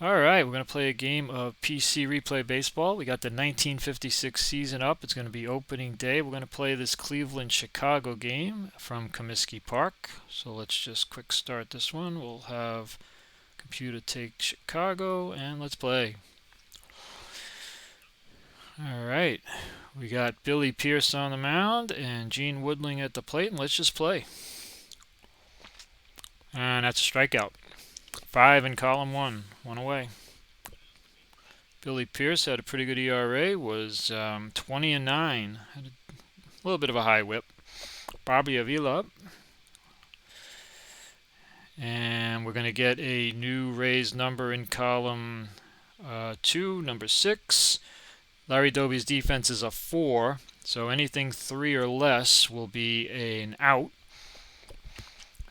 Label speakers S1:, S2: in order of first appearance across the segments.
S1: All right, we're going to play a game of PC Replay Baseball. We got the 1956 season up. It's going to be opening day. We're going to play this Cleveland-Chicago game from Comiskey Park. So let's just quick start this one. We'll have computer take Chicago, and let's play. All right, we got Billy Pierce on the mound and Gene Woodling at the plate, and let's just play. And that's a strikeout. 5 in column 1, 1 away. Billy Pierce had a pretty good ERA, was 20-9. Had a little bit of a high whip. Bobby Avila up. And we're going to get a new Rays number in column 2, number 6. Larry Doby's defense is a 4, so anything 3 or less will be an out.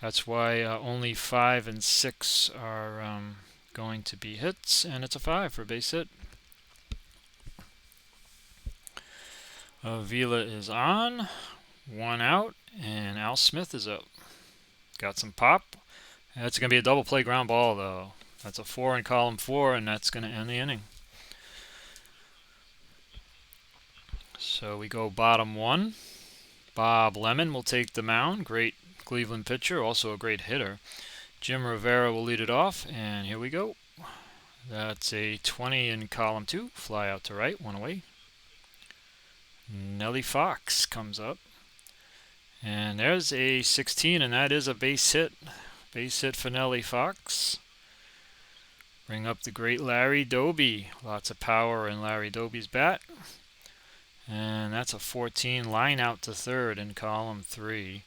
S1: That's why only 5 and 6 are going to be hits, and it's a 5 for a base hit. Avila is on, 1 out, and Al Smith is up. Got some pop. That's going to be a double play ground ball, though. That's a 4 in column 4, and that's going to end the inning. So we go bottom 1. Bob Lemon will take the mound. Great Cleveland pitcher, also a great hitter. Jim Rivera will lead it off, and here we go. That's a 20 in column 2. Fly out to right, 1 away. Nellie Fox comes up. And there's a 16, and that is a base hit. Base hit for Nellie Fox. Bring up the great Larry Doby. Lots of power in Larry Doby's bat. And that's a 14, line out to third in column 3.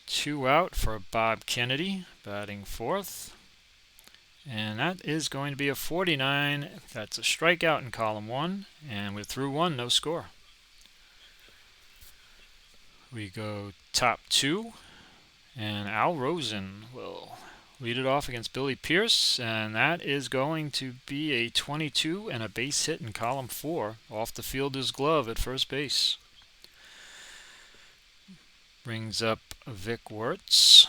S1: 2 out for Bob Kennedy, batting fourth. And that is going to be a 49. That's a strikeout in column 1. And we're through 1, no score. We go top 2. And Al Rosen will lead it off against Billy Pierce. And that is going to be a 22 and a base hit in column 4. Off the fielder's glove at first base. Brings up Vic Wertz.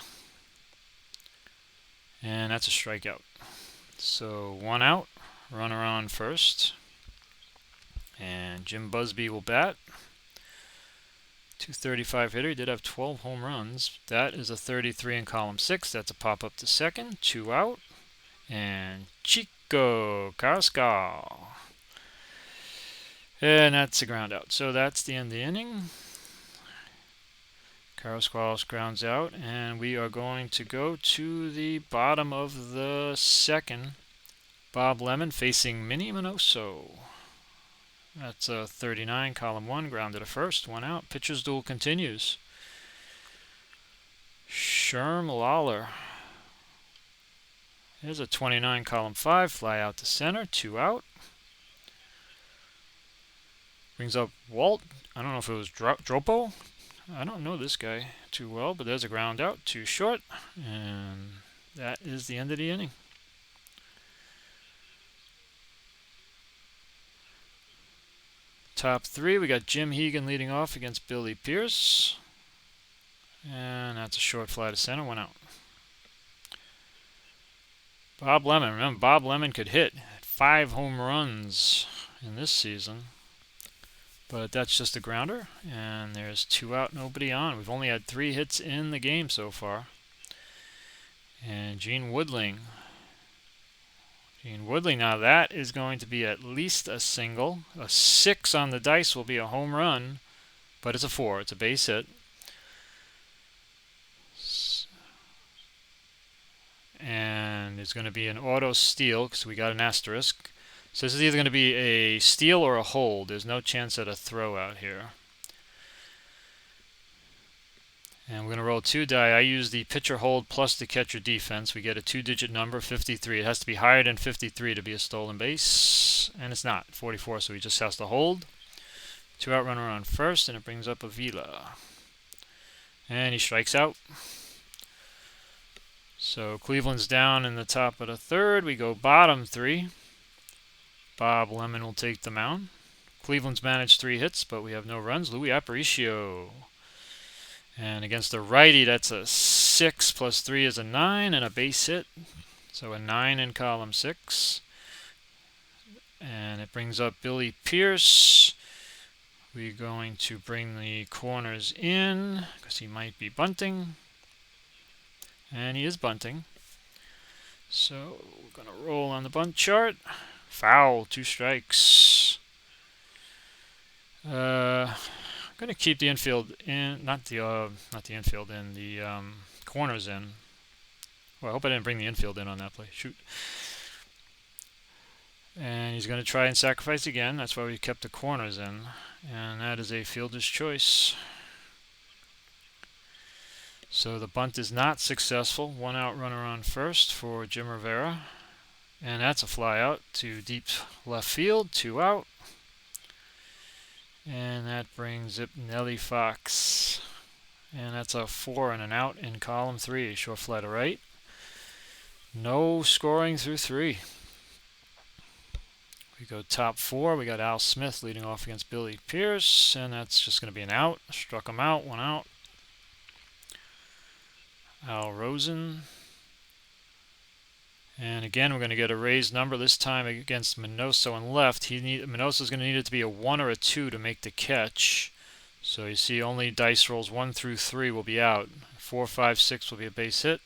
S1: And that's a strikeout. So 1 out, runner on first. And Jim Busby will bat. 235 hitter. He did have 12 home runs. That is a 33 in column 6. That's a pop up to second. 2 out. And Chico Carrasco. And that's a ground out. So that's the end of the inning. Carrasco grounds out, and we are going to go to the bottom of the second. Bob Lemon facing Minnie Minoso. That's a 39, column 1, grounded to first, 1 out. Pitcher's duel continues. Sherm Lawler. Here's a 29, column 5, fly out to center, 2 out. Brings up Walt. I don't know if it was Dropo. I don't know this guy too well, but there's a ground out, 2 short, and that is the end of the inning. Top 3, we got Jim Hegan leading off against Billy Pierce, and that's a short fly to center, 1 out. Bob Lemon, remember Bob Lemon could hit 5 home runs in this season. But that's just a grounder, and there's 2 out, nobody on. We've only had 3 hits in the game so far. And Gene Woodling. Now that is going to be at least a single. A 6 on the dice will be a home run, but it's a 4. It's a base hit. And it's going to be an auto steal because we got an asterisk. So this is either going to be a steal or a hold. There's no chance at a throw out here. And we're going to roll 2 die. I use the pitcher hold plus the catcher defense. We get a 2-digit number, 53. It has to be higher than 53 to be a stolen base. And it's not, 44, so he just has to hold. 2 out, runner on first, and it brings up Avila. And he strikes out. So Cleveland's down in the top of the third. We go bottom 3. Bob Lemon will take the mound. Cleveland's managed 3 hits, but we have no runs. Louis Aparicio. And against the righty, that's a 6 plus 3 is a 9 and a base hit. So a 9 in column 6. And it brings up Billy Pierce. We're going to bring the corners in because he might be bunting. And he is bunting. So we're going to roll on the bunt chart. Foul, 2 strikes. I'm going to keep the infield in, not the infield in, the corners in. Well, I hope I didn't bring the infield in on that play. Shoot. And he's going to try and sacrifice again. That's why we kept the corners in. And that is a fielder's choice. So the bunt is not successful. 1 out runner on first for Jim Rivera. And that's a fly out to deep left field. 2 out. And that brings up Nellie Fox. And that's a 4 and an out in column 3. Short fly to right. No scoring through 3. We go top 4. We got Al Smith leading off against Billy Pierce. And that's just going to be an out. Struck him out. 1 out. Al Rosen. And again, we're going to get a raised number, this time against Minoso on left. Minoso's going to need it to be a 1 or a 2 to make the catch. So you see only dice rolls 1 through 3 will be out. 4, 5, 6 will be a base hit.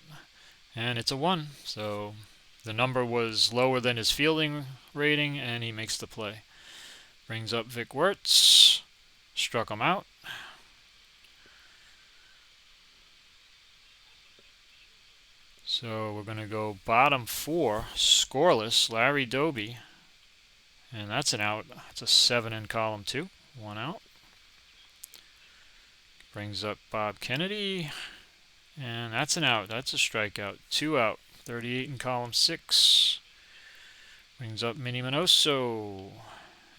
S1: And it's a 1. So the number was lower than his fielding rating, and he makes the play. Brings up Vic Wertz. Struck him out. So we're going to go bottom 4, scoreless, Larry Doby. And that's an out. That's a 7 in column 2. 1 out. Brings up Bob Kennedy. And that's an out. That's a strikeout. 2 out. 38 in column 6. Brings up Minnie Minoso.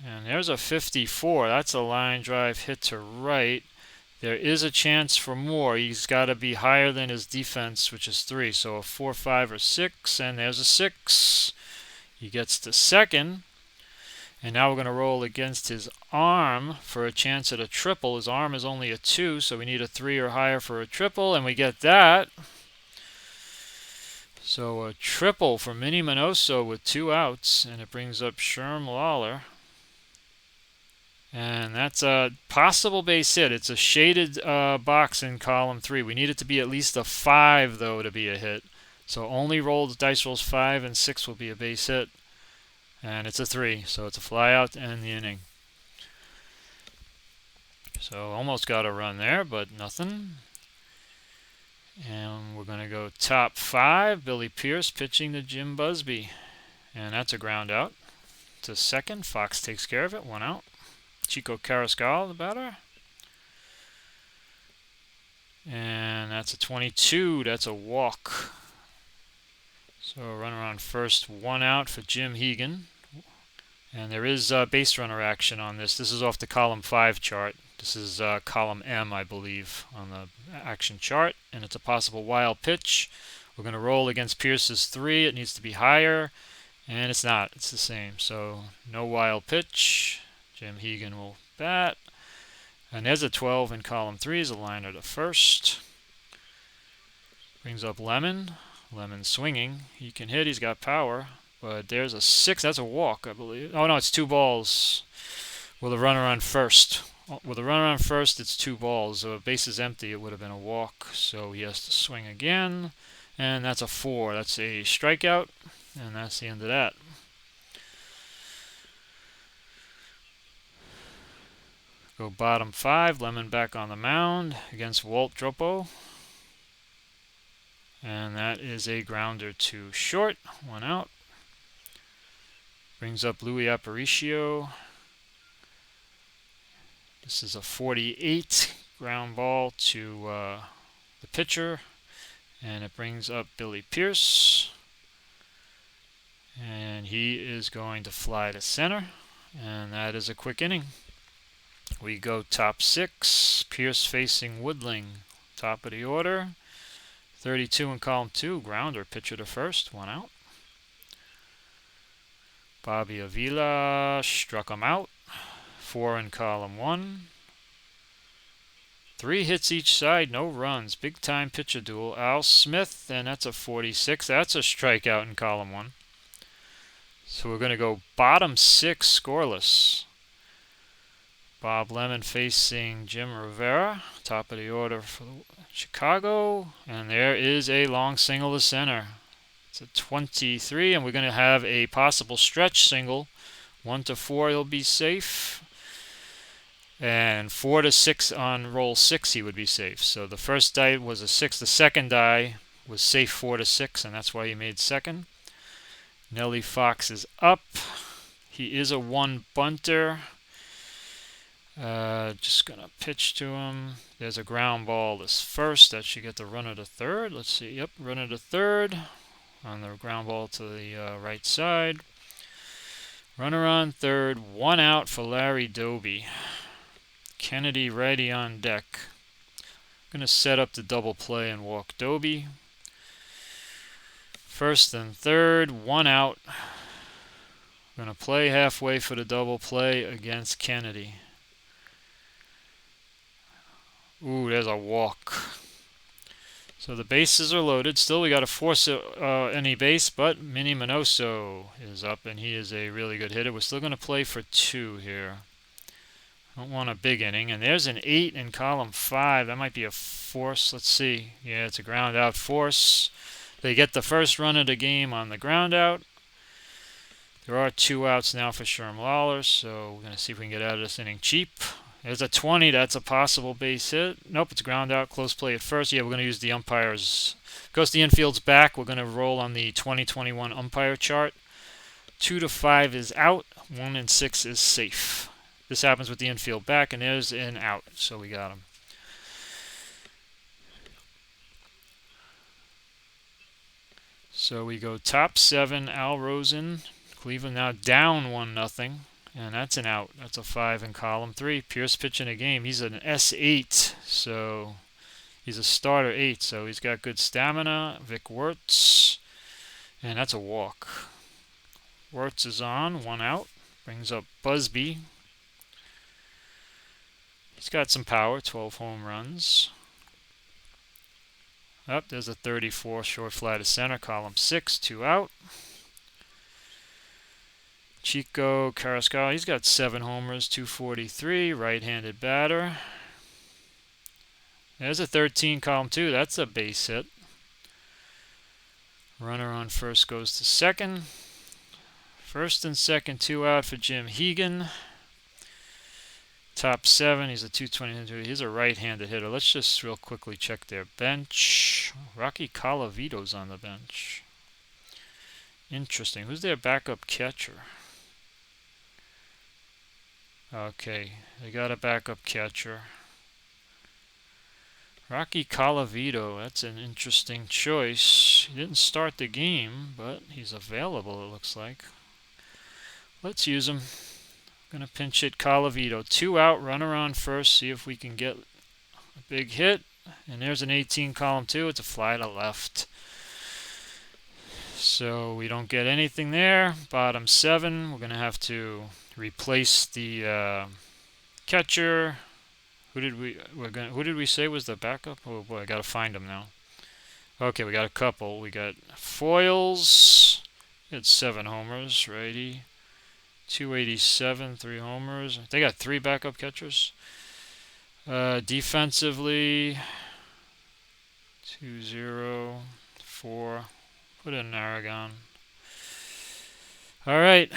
S1: And there's a 54. That's a line drive hit to right. There is a chance for more. He's got to be higher than his defense, which is 3. So a 4, 5, or 6. And there's a 6. He gets to second. And now we're going to roll against his arm for a chance at a triple. His arm is only a 2, so we need a 3 or higher for a triple. And we get that. So a triple for Minnie Minoso with 2 outs. And it brings up Sherm Lawler. And that's a possible base hit. It's a shaded box in column 3. We need it to be at least a 5, though, to be a hit. So only dice rolls 5 and 6 will be a base hit. And it's a 3, so it's a fly out to end the inning. So almost got a run there, but nothing. And we're going to go top 5. Billy Pierce pitching to Jim Busby. And that's a ground out to second. Fox takes care of it. 1 out. Chico Carrascal, the batter. And that's a 22. That's a walk. So runner on first, 1 out for Jim Hegan. And there is base runner action on this. This is off the column 5 chart. This is column M, I believe, on the action chart. And it's a possible wild pitch. We're going to roll against Pierce's 3. It needs to be higher. And it's not. It's the same. So no wild pitch. Jim Hegan will bat. And there's a 12 in column 3 is a liner to first. Brings up Lemon. Lemon swinging. He can hit. He's got power. But there's a 6. That's a walk, I believe. Oh, no, it's 2 balls with a runner on first. With a runner on first, it's 2 balls. So if base is empty, it would have been a walk. So he has to swing again. And that's a 4. That's a strikeout. And that's the end of that. Go bottom 5, Lemon back on the mound against Walt Dropo. And that is a grounder to short, 1 out. Brings up Louis Aparicio. This is a 48 ground ball to the pitcher. And it brings up Billy Pierce. And he is going to fly to center. And that is a quick inning. We go top 6, Pierce facing Woodling, top of the order. 32 in column 2, grounder, pitcher to first, 1 out. Bobby Avila struck him out, 4 in column 1. 3 hits each side, no runs. Big time pitcher duel. Al Smith, and that's a 46. That's a strikeout in column 1. So we're going to go bottom 6 scoreless. Bob Lemon facing Jim Rivera. Top of the order for Chicago. And there is a long single to center. It's a 23, and we're going to have a possible stretch single. 1 to 4, he'll be safe. And 4 to 6 on roll 6, he would be safe. So the first die was a 6. The second die was safe 4 to 6, and that's why he made second. Nellie Fox is up. He is a 1 bunter. Just going to pitch to him. There's a ground ball this first. That should get the runner to third. Let's see. Yep, runner to third. On the ground ball to the right side. Runner on third. 1 out for Larry Doby. Kennedy righty on deck. Going to set up the double play and walk Doby. First and third, 1 out. Going to play halfway for the double play against Kennedy. Ooh, there's a walk. So the bases are loaded. Still, we got to force any base, but Minnie Minoso is up, and he is a really good hitter. We're still going to play for 2 here. Don't want a big inning. And there's an 8 in column 5. That might be a force. Let's see. Yeah, it's a ground out force. They get the first run of the game on the ground out. There are 2 outs now for Sherm Lawler, so we're going to see if we can get out of this inning cheap. There's a 20. That's a possible base hit. Nope, it's ground out. Close play at first. Yeah, we're going to use the umpires. Because the infield's back, we're going to roll on the 2021 umpire chart. 2 to 5 is out. 1 and 6 is safe. This happens with the infield back, and there's an out. So we got him. So we go top 7, Al Rosen. Cleveland now down 1-0. And that's an out. That's a 5 in column 3. Pierce pitching a game. He's an S8, so he's a starter 8, so he's got good stamina. Vic Wertz, and that's a walk. Wertz is on, 1 out. Brings up Busby. He's got some power, 12 home runs. Up, there's a 34 short fly to center, column 6, 2 out. Chico Carrasco, he's got 7 homers, 243, right-handed batter. There's a 13, column 2, that's a base hit. Runner on first goes to second. First and second, 2 out for Jim Hegan. Top 7, he's a 220. He's a right-handed hitter. Let's just real quickly check their bench. Rocky Colavito's on the bench. Interesting. Who's their backup catcher? Okay, they got a backup catcher. Rocky Colavito, that's an interesting choice. He didn't start the game, but he's available, it looks like. Let's use him. Gonna pinch hit Colavito. 2 out, runner on first, see if we can get a big hit. And there's an 18, column 2. It's a fly to left. So we don't get anything there. Bottom 7, we're gonna have to replace the catcher. Who did we say was the backup? Oh boy, I gotta find him now. Okay, we got a couple. We got Foils. It's 7 homers, righty. 287, 3 homers. They got 3 backup catchers. Defensively, 2-0-4. Put in Aragon. All right,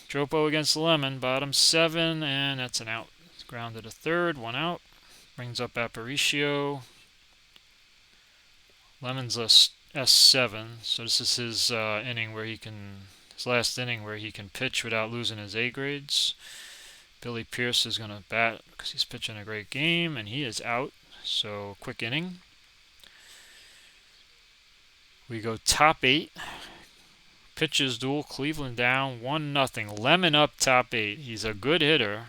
S1: Dropo against Lemon, bottom 7, and that's an out. It's grounded to third, 1 out. Brings up Aparicio. Lemon's a S7, so this is his inning where he can, his last inning where he can pitch without losing his A grades. Billy Pierce is going to bat because he's pitching a great game, and he is out. So quick inning. We go top 8. Pitches duel, Cleveland down 1-0. Lemon up top 8. He's a good hitter.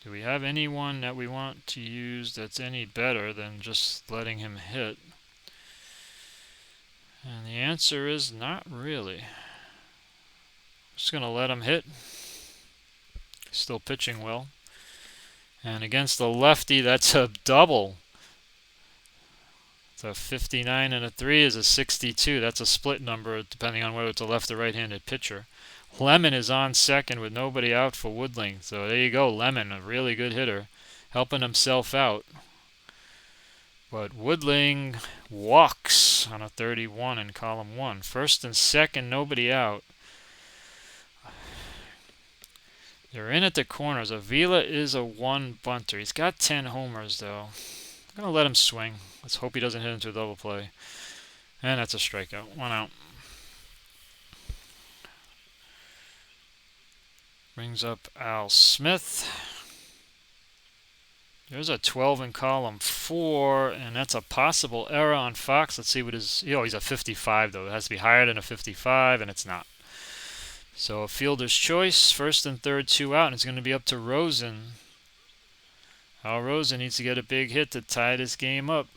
S1: Do we have anyone that we want to use that's any better than just letting him hit? And the answer is not really. Just going to let him hit. Still pitching well. And against the lefty, that's a double. So 59 and a 3 is a 62. That's a split number depending on whether it's a left or right-handed pitcher. Lemon is on second with nobody out for Woodling. So there you go. Lemon, a really good hitter, helping himself out. But Woodling walks on a 31 in column 1. First and second, nobody out. They're in at the corners. Avila is a 1 bunter. He's got 10 homers, though. I'm going to let him swing. Let's hope he doesn't hit into a double play. And that's a strikeout. 1 out. Brings up Al Smith. There's a 12 in column 4, and that's a possible error on Fox. Let's see what his... he's a 55, though. It has to be higher than a 55, and it's not. So a fielder's choice. First and third, 2 out, and it's going to be up to Rosen. Al Rosen needs to get a big hit to tie this game up.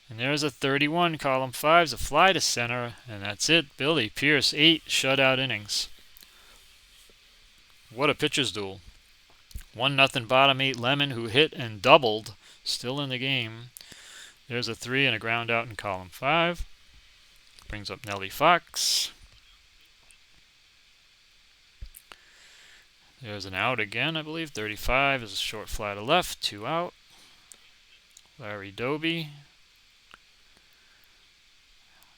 S1: And there's a 31, column 5's a fly to center, and that's it. Billy Pierce, 8 shutout innings. What a pitcher's duel. 1-0 bottom 8. Lemon, who hit and doubled, still in the game. There's a 3 and a ground out in column 5. Brings up Nellie Fox. There's an out again, I believe. 35 is a short fly to left. 2 out. Larry Doby.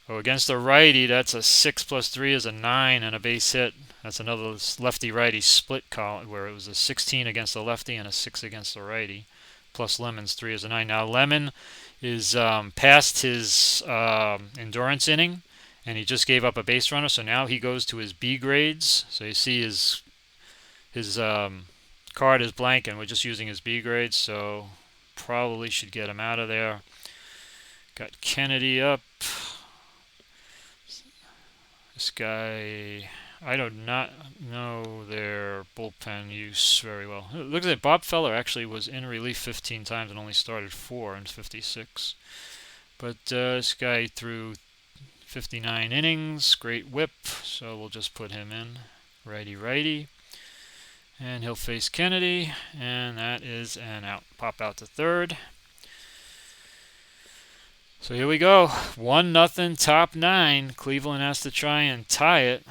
S1: Oh, against the righty, that's a 6 plus 3 is a 9 and a base hit. That's another lefty-righty split call where it was a 16 against the lefty and a 6 against the righty. Plus Lemon's 3 is a 9. Now Lemon is past his endurance inning, and he just gave up a base runner, so now he goes to his B grades. So you see his card is blank, and we're just using his B grades, so probably should get him out of there. Got Kennedy up. This guy, I do not know their bullpen use very well. Look at that. Bob Feller actually was in relief 15 times and only started 4 in 56. But this guy threw 59 innings, great whip, so we'll just put him in. Righty. And he'll face Kennedy, and that is an out. Pop out to third. So here we go. 1-0 top 9. Cleveland has to try and tie it.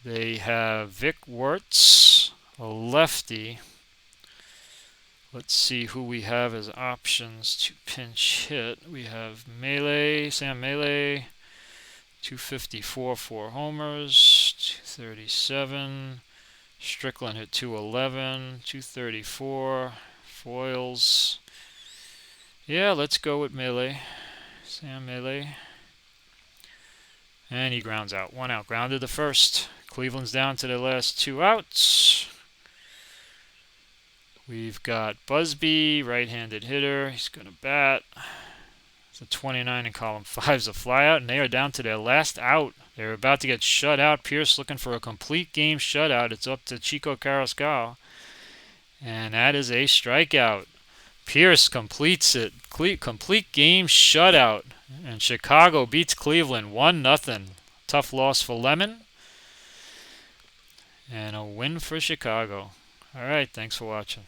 S1: They have Vic Wertz, a lefty. Let's see who we have as options to pinch hit. We have Sam Melee, 254, 4 homers, 237. Strickland hit 211, 234. Foils. Yeah, let's go with Melee. Sam Melee. And he grounds out. 1 out. Grounded the first. Cleveland's down to their last 2 outs. We've got Busby, right-handed hitter. He's going to bat. It's a 29 in column 5's a flyout, and they are down to their last out. They're about to get shut out. Pierce looking for a complete game shutout. It's up to Chico Carrascal. And that is a strikeout. Pierce completes it. Complete game shutout. And Chicago beats Cleveland 1-0. Tough loss for Lemon. And a win for Chicago. All right, thanks for watching.